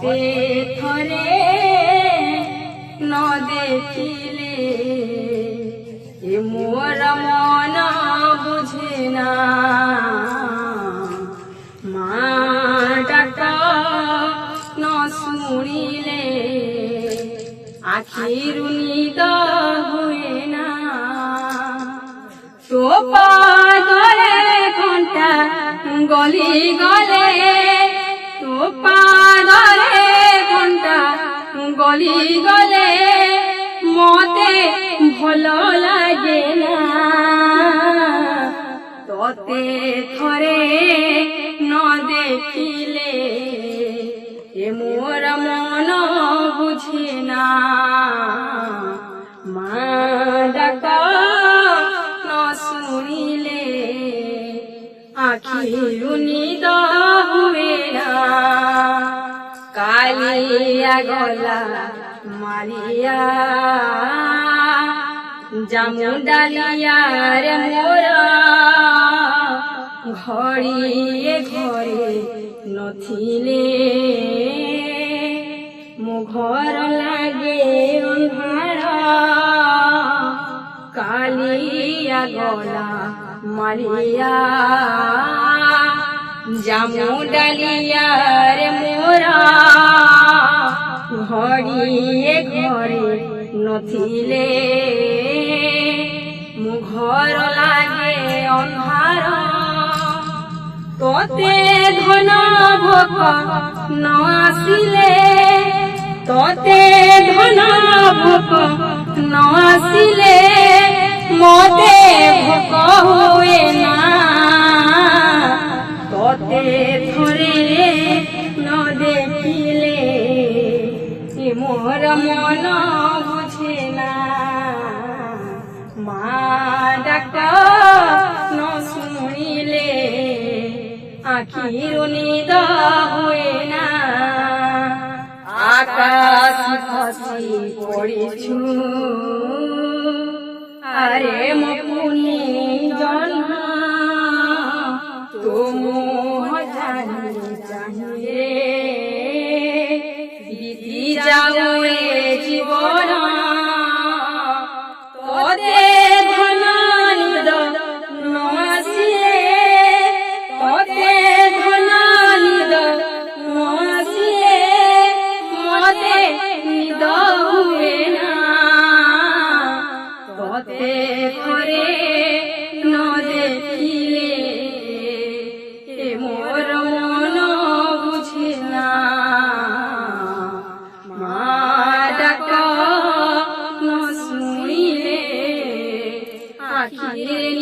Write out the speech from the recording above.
ততে থরে ন দেখিলে এ মোর মন বুঝে না মা ডাক ন শুনিলে আখির নিদ হুয়ে না তো পাগলে ঘন্টা গলি গলে তো পাগলে ঘন্টা গলি গলে মতে ভাল লাগে না ততে থরে ন দেখিলে এ মোর মন বুঝে না মা ডাক ন শুনিলে আখির নিদ হুয়ে না কালিয়া গলা মারিয়া জামু ডালিয়ার মোরা ঘড়িয়ে ঘরে নথিলে মো ঘর লাগে অন্ধার কালিয়া গলা মারিয়া জামু ডালিয়ার মোরা ঘড়িয়ে ঘরে নথিলে মো ঘর লাগে অন্ধার ততে ধন ভোক ন আসিলে ততে ধন ভোক ন আসিলে মতে ভোক হুয়ে না ততে থরে ন দেখিলে মোর মন বুঝে না মা ডাক ন শুনিলে আখির নিদ হুয়ে না আকাশ খসি পড়িছু আরে মুকুনি জন্ম তুমো জানি চাহিয়ে বিধি যাও এ জীবন ততে ধন নিদ ন আসিলে ততে ধন নিদ ন আসিলে মতে নিদ হুয়ে না ততে থরে ন দেখিলে এ মোর মন বুঝে না মা ডাক ন শুনিলে আখির